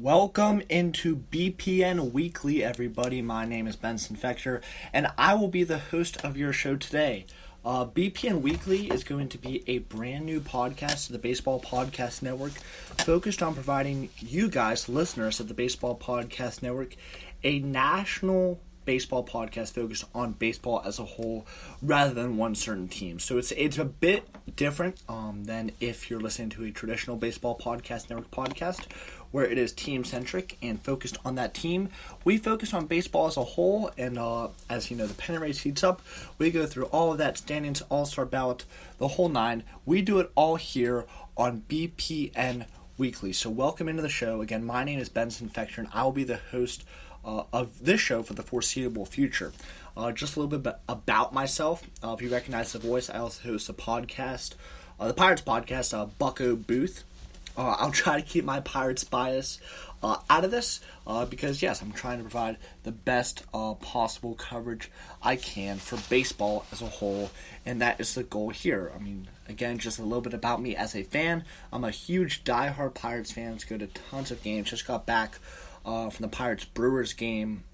Welcome into BPN Weekly, everybody. My name is Benson Fector, and I will be the host of your show today. BPN Weekly is going to be a brand new podcast to the Baseball Podcast Network, focused on providing you guys, listeners of the Baseball Podcast Network, a national baseball podcast focused on baseball as a whole rather than one certain team. So it's a bit different than if you're listening to a traditional Baseball Podcast Network podcast where it is team-centric and focused on that team. We focus on baseball as a whole, and as you know, the pennant race heats up. We go through all of that, standings, all-star ballot, the whole nine. We do it all here on BPN Weekly. So welcome into the show. Again, my name is Benson Fector, and I will be the host of this show for the foreseeable future. Just a little bit about myself. If you recognize the voice, I also host a podcast, the Pirates podcast, Bucko Booth. I'll try to keep my Pirates bias out of this because, yes, I'm trying to provide the best possible coverage I can for baseball as a whole, and that is the goal here. I mean, again, just a little bit about me as a fan. I'm a huge diehard Pirates fan. Go to tons of games. Just got back from the Pirates-Brewers game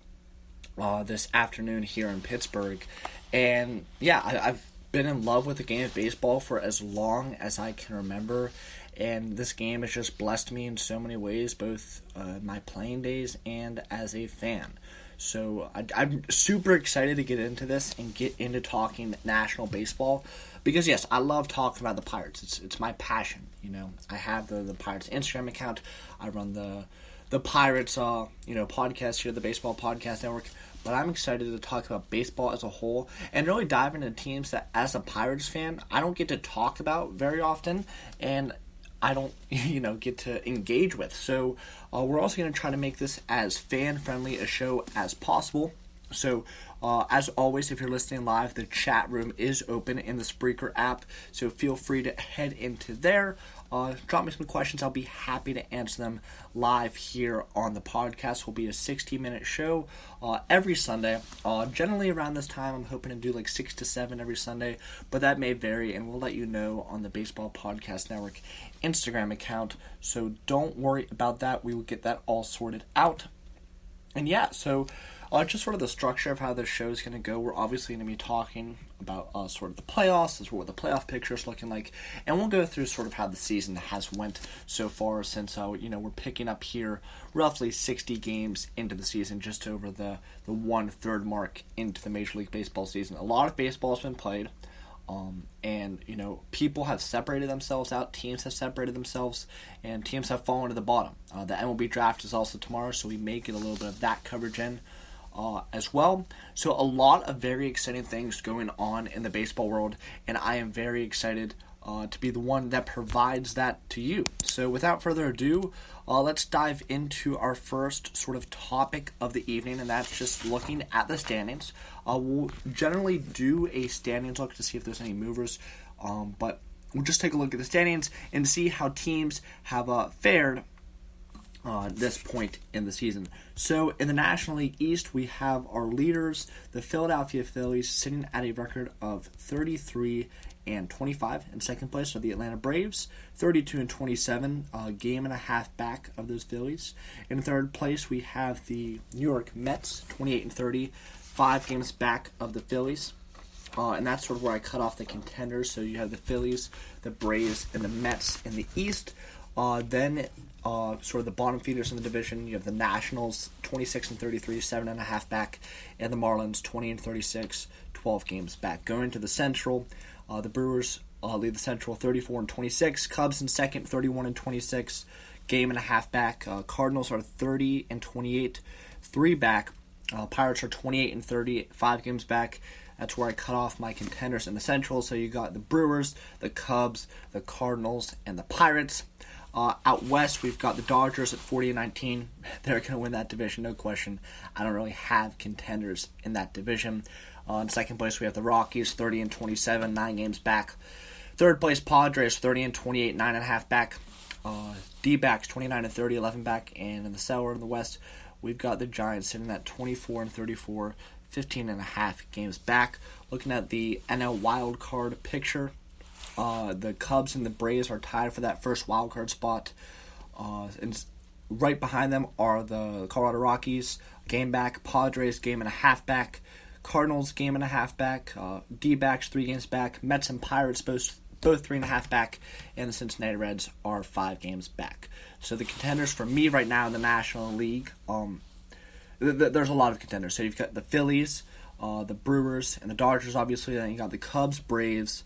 this afternoon here in Pittsburgh. And, yeah, I've been in love with the game of baseball for as long as I can remember. And this game has just blessed me in so many ways, both my playing days and as a fan. So I'm super excited to get into this and get into talking national baseball. Because, yes, I love talking about the Pirates. It's my passion, you know. I have the Pirates Instagram account. I run the Pirates, podcast here, the Baseball Podcast Network. But I'm excited to talk about baseball as a whole and really dive into teams that, as a Pirates fan, I don't get to talk about very often, and I don't, get to engage with. So we're also going to try to make this as fan-friendly a show as possible. So, as always, if you're listening live, the chat room is open in the Spreaker app, so feel free to head into there. Drop me some questions. I'll be happy to answer them live here on the podcast. Will be a 60-minute show every Sunday. Generally around this time, I'm hoping to do like 6 to 7 every Sunday, but that may vary, and we'll let you know on the Baseball Podcast Network Instagram account. So don't worry about that. We will get that all sorted out. And yeah, so just sort of the structure of how this show is going to go. We're obviously going to be talking about sort of the playoffs, what the playoff picture is looking like, and we'll go through sort of how the season has went so far since we're picking up here roughly 60 games into the season, just over the 1/3 mark into the Major League Baseball season. A lot of baseball has been played. And people have separated themselves out, teams have separated themselves, and teams have fallen to the bottom. The MLB draft is also tomorrow, so we may get a little bit of that coverage in as well. So a lot of very exciting things going on in the baseball world, and I am very excited to be the one that provides that to you. So without further ado, let's dive into our first sort of topic of the evening, and that's just looking at the standings. We'll generally do a standings look to see if there's any movers, but we'll just take a look at the standings and see how teams have fared this point in the season. So in the National League East, we have our leaders, the Philadelphia Phillies, sitting at a record of 33-25. In second place are the Atlanta Braves, 32-27, a game and a half back of those Phillies. In third place, we have the New York Mets, 28-30, 5 games back of the Phillies. And that's sort of where I cut off the contenders. So you have the Phillies, the Braves, and the Mets in the East. Then sort of the bottom feeders in the division, you have the Nationals, 26-33, 7.5 back, and the Marlins, 20-36, 12 games back. Going to the Central, the Brewers lead the Central, 34-26. Cubs in second, 31-26, game and a half back. Cardinals are 30-28, 3 back. Pirates are 28-30, 5 games back. That's where I cut off my contenders in the Central. So you got the Brewers, the Cubs, the Cardinals, and the Pirates. Out west, we've got the Dodgers at 40-19. They're going to win that division, no question. I don't really have contenders in that division. In second place, we have the Rockies, 30-27, 9 games back. Third place, Padres, 30-28, 9.5 back. D-backs, 29-30, 11 back. And in the Cellar in the west, we've got the Giants sitting at 24-34, 15.5 games back. Looking at the NL wild card picture, the Cubs and the Braves are tied for that first wild card spot. And Right behind them are the Colorado Rockies, game back. Padres, game and a half back. Cardinals, game and a half back. D-backs, 3 games back. Mets and Pirates, both 3.5 back. And the Cincinnati Reds are 5 games back. So the contenders for me right now in the National League, there's a lot of contenders. So you've got the Phillies, the Brewers, and the Dodgers, obviously. Then you got the Cubs, Braves,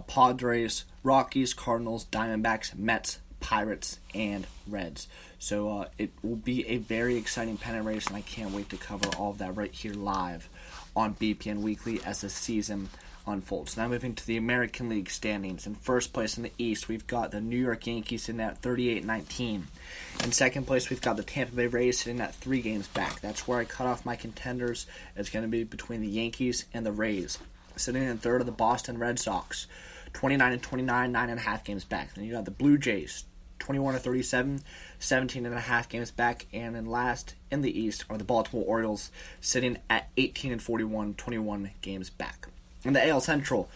Padres, Rockies, Cardinals, Diamondbacks, Mets, Pirates, and Reds. So it will be a very exciting pennant race, and I can't wait to cover all of that right here live on BPN Weekly as the season unfolds. Now moving to the American League standings. In first place in the East, we've got the New York Yankees sitting at 38-19. In second place, we've got the Tampa Bay Rays sitting at 3 games back. That's where I cut off my contenders. It's going to be between the Yankees and the Rays. Sitting in third are the Boston Red Sox, 29-29, 9.5 games back. Then you got the Blue Jays, 21-37, 17.5 games back. And in last in the East are the Baltimore Orioles, sitting at 18-41, 21 games back. In the AL Central,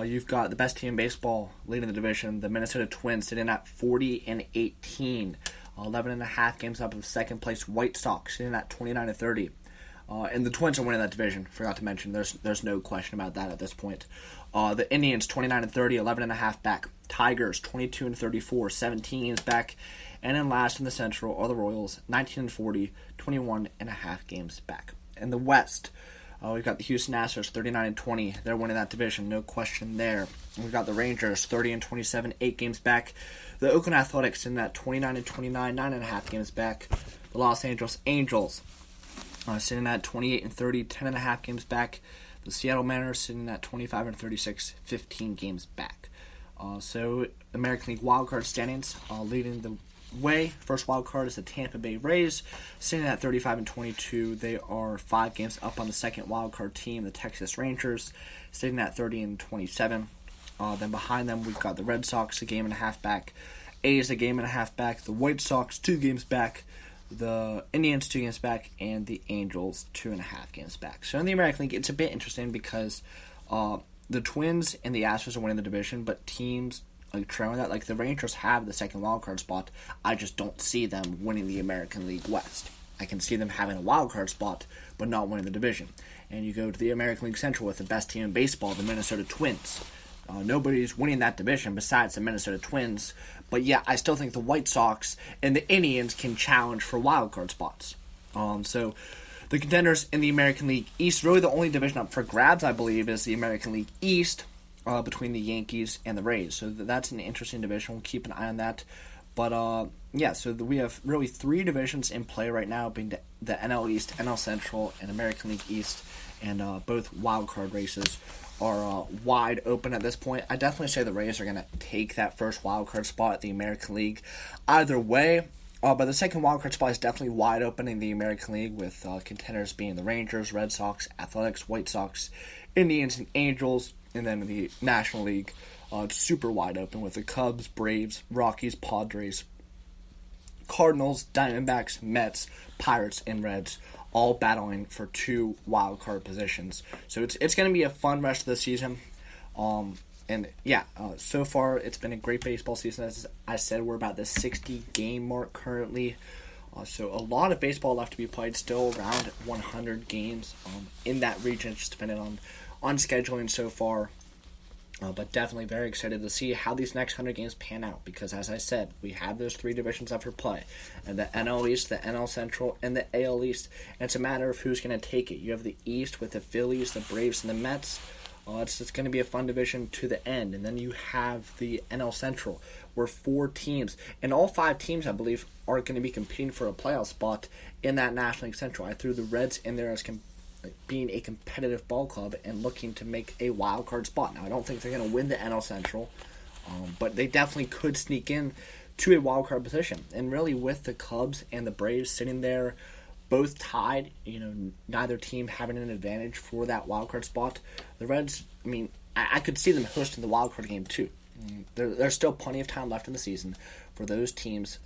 you've got the best team in baseball leading the division, the Minnesota Twins, sitting at 40-18, 11.5 games up of second place White Sox, sitting at 29-30. And the Twins are winning that division. Forgot to mention, there's no question about that at this point. The Indians 29-30, 11.5 back. Tigers 22-34, 17 games back. And then last in the Central are the Royals 19-40, 21.5 games back. In the West, we've got the Houston Astros 39-20. They're winning that division, no question there. We've got the Rangers 30-27, 8 games back. The Oakland Athletics in that 29-29, 9.5 games back. The Los Angeles Angels sitting at 28-30, 10.5 games back. The Seattle Mariners sitting at 25-36, 15 games back. So American League wildcard standings, leading the way. First wildcard is the Tampa Bay Rays, sitting at 35-22. They are 5 games up on the second wildcard team, the Texas Rangers, sitting at 30-27. Then behind them, we've got the Red Sox, a game and a half back. A's, a game and a half back. The White Sox, 2 games back. The Indians 2 games back, and the Angels 2.5 games back. So in the American League, it's a bit interesting because the Twins and the Astros are winning the division, but teams like trailing that, like the Rangers have the second wildcard spot. I just don't see them winning the American League West. I can see them having a wildcard spot, but not winning the division. And you go to the American League Central with the best team in baseball, the Minnesota Twins. Nobody's winning that division besides the Minnesota Twins. But yeah, I still think the White Sox and the Indians can challenge for wildcard spots. So the contenders in the American League East, really the only division up for grabs, I believe, is the American League East between the Yankees and the Rays. So that's an interesting division. We'll keep an eye on that. But yeah, so we have really 3 divisions in play right now, being the NL East, NL Central, and American League East. And both wildcard races are wide open at this point. I definitely say the Rays are going to take that first wildcard spot at the American League. Either way, but the second wildcard spot is definitely wide open in the American League, with contenders being the Rangers, Red Sox, Athletics, White Sox, Indians, and Angels. And then in the National League, it's super wide open with the Cubs, Braves, Rockies, Padres, Cardinals, Diamondbacks, Mets, Pirates, and Reds, all battling for 2 wildcard positions. So it's going to be a fun rest of the season. And yeah, so far it's been a great baseball season. As I said, we're about the 60-game mark currently. So a lot of baseball left to be played, still around 100 games in that region, just depending on scheduling so far. But definitely very excited to see how these next 100 games pan out, because as I said, we have those 3 divisions up for play, and the NL East, the NL Central, and the AL East. And it's a matter of who's going to take it. You have the East with the Phillies, the Braves, and the Mets. It's going to be a fun division to the end. And then you have the NL Central, where 4 teams, and all 5 teams, I believe, are going to be competing for a playoff spot in that National League Central. I threw the Reds in there as being a competitive ball club and looking to make a wild card spot. Now, I don't think they're going to win the NL Central, but they definitely could sneak in to a wild card position. And really, with the Cubs and the Braves sitting there, both tied, neither team having an advantage for that wild card spot, the Reds, I could see them hosting the wild card game too. There's still plenty of time left in the season for those teams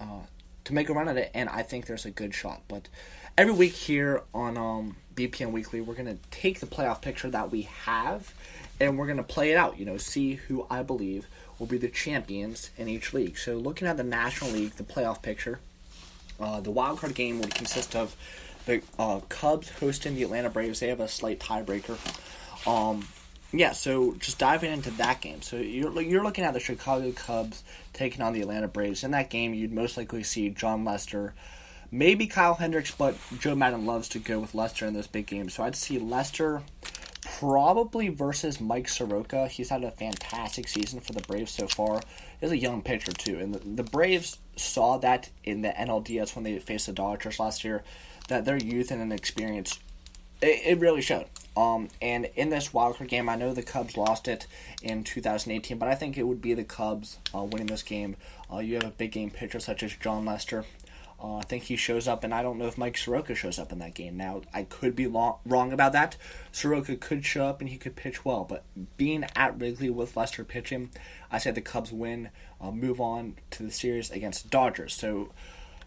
to make a run at it, and I think there's a good shot. But every week here on BPN Weekly, we're going to take the playoff picture that we have, and we're going to play it out, see who I believe will be the champions in each league. So looking at the National League, the playoff picture, The wild card game would consist of the Cubs hosting the Atlanta Braves. They have a slight tiebreaker. So just diving into that game. So you're looking at the Chicago Cubs taking on the Atlanta Braves. In that game, you'd most likely see John Lester, maybe Kyle Hendricks, but Joe Madden loves to go with Lester in those big games. So I'd see Lester probably versus Mike Soroka. He's had a fantastic season for the Braves so far. He's a young pitcher, too. And the Braves saw that in the NLDS when they faced the Dodgers last year, that their youth and experience, it really showed. And in this wildcard game, I know the Cubs lost it in 2018, but I think it would be the Cubs winning this game. You have a big game pitcher such as John Lester. I think he shows up, and I don't know if Mike Soroka shows up in that game. Now, I could be wrong about that. Soroka could show up, and he could pitch well. But being at Wrigley with Lester pitching, I said the Cubs win, move on to the series against the Dodgers. So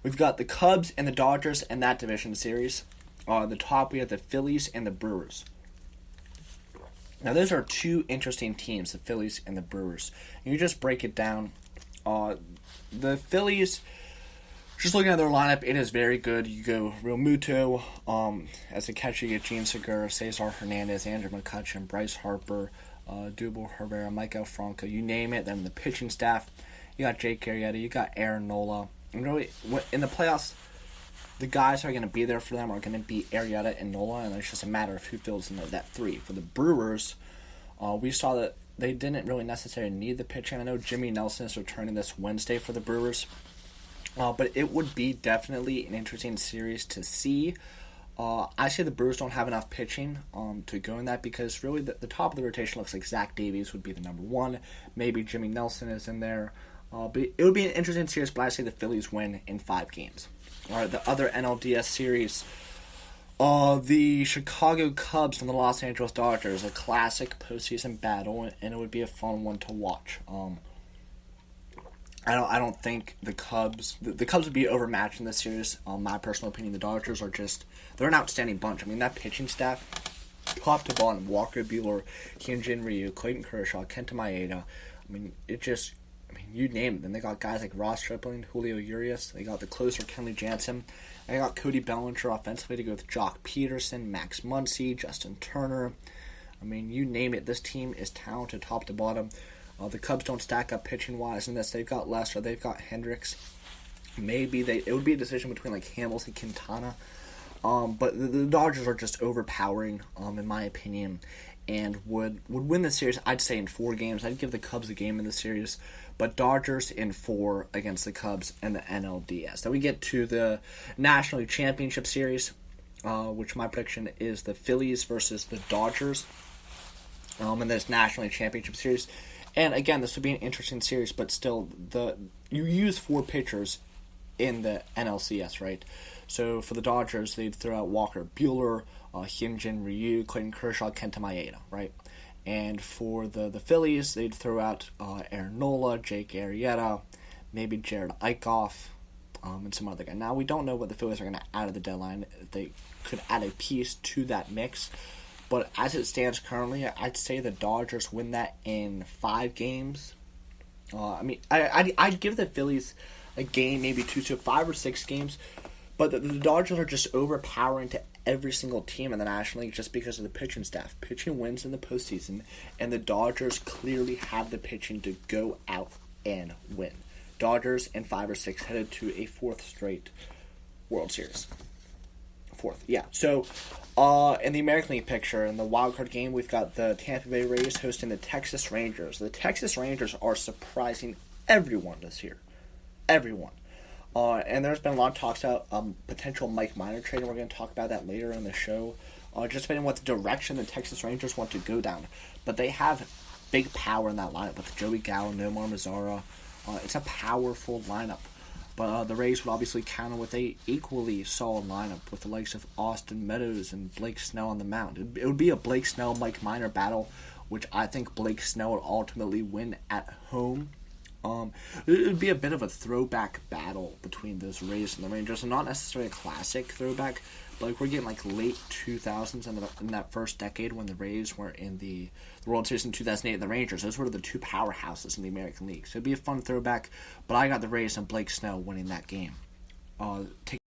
we've got the Cubs and the Dodgers in that division series. At the top, we have the Phillies and the Brewers. Now, those are two interesting teams, the Phillies and the Brewers. And you just break it down. The Phillies, just looking at their lineup, it is very good. You go Real Muto. As a catcher, you get Gene Segura, Cesar Hernandez, Andrew McCutchen, Bryce Harper, Dubal Herrera, Michael Franco, you name it. Then the pitching staff, you got Jake Arrieta, you got Aaron Nola. And really, in the playoffs, the guys who are going to be there for them are going to be Arrieta and Nola, and it's just a matter of who fills in that three. For the Brewers, we saw that they didn't really necessarily need the pitching. I know Jimmy Nelson is returning this Wednesday for the Brewers, but it would be definitely an interesting series to see. I say the Brewers don't have enough pitching to go in that, because really the top of the rotation looks like Zach Davies would be the number one. Maybe Jimmy Nelson is in there. But it would be an interesting series, but I say the Phillies win in 5 games. All right, the other NLDS series, the Chicago Cubs and the Los Angeles Dodgers, a classic postseason battle, and it would be a fun one to watch. I don't think the Cubs would be overmatched in this series. My personal opinion, the Dodgers they're an outstanding bunch. I mean, that pitching staff, top to bottom, Walker Buehler, Hyunjin Ryu, Clayton Kershaw, Kenta Maeda. I mean, you name it. Then they got guys like Ross Stripling, Julio Urias. They got the closer Kenley Jansen. They got Cody Bellinger offensively to go with Jock Peterson, Max Muncy, Justin Turner. I mean, you name it. This team is talented top to bottom. The Cubs don't stack up pitching-wise in this. They've got Lester. They've got Hendricks. Maybe it would be a decision between like Hamels and Quintana. But the Dodgers are just overpowering, in my opinion, and would win the series, I'd say, in 4 games. I'd give the Cubs a game in the series, but Dodgers in 4 against the Cubs and the NLDS. Then we get to the National League Championship Series, which my prediction is the Phillies versus the Dodgers in this National League Championship Series. And again, this would be an interesting series, but still, you use 4 pitchers in the NLCS, right? So for the Dodgers, they'd throw out Walker Buehler, Hyunjin Ryu, Clayton Kershaw, Kenta Maeda, right? And for the Phillies, they'd throw out Aaron Nola, Jake Arrieta, maybe Jared Eichhoff, and some other guy. Now, we don't know what the Phillies are going to add at the deadline. They could add a piece to that mix. But as it stands currently, I'd say the Dodgers win that in 5 games. I'd give the Phillies a game, maybe 2, so 5 or 6 games. But the Dodgers are just overpowering to every single team in the National League just because of the pitching staff. Pitching wins in the postseason, and the Dodgers clearly have the pitching to go out and win. Dodgers in 5 or 6 headed to a 4th straight World Series. 4th, yeah. So, in the American League picture, in the wildcard game, we've got the Tampa Bay Rays hosting the Texas Rangers. The Texas Rangers are surprising everyone this year. Everyone. And there's been a lot of talks about potential Mike Minor trade, and we're going to talk about that later in the show. Just depending on what the direction the Texas Rangers want to go down. But they have big power in that lineup with Joey Gallo, Nomar Mazara. It's a powerful lineup. But the Rays would obviously counter with a equally solid lineup with the likes of Austin Meadows and Blake Snell on the mound. It would be a Blake Snell-Mike Minor battle, which I think Blake Snell would ultimately win at home. It would be a bit of a throwback battle between those Rays and the Rangers, and not necessarily a classic throwback, but like we're getting like late 2000s in that first decade when the Rays were in the World Series in 2008 and the Rangers. Those were the 2 powerhouses in the American League. So it'd be a fun throwback, but I got the Rays and Blake Snell winning that game. take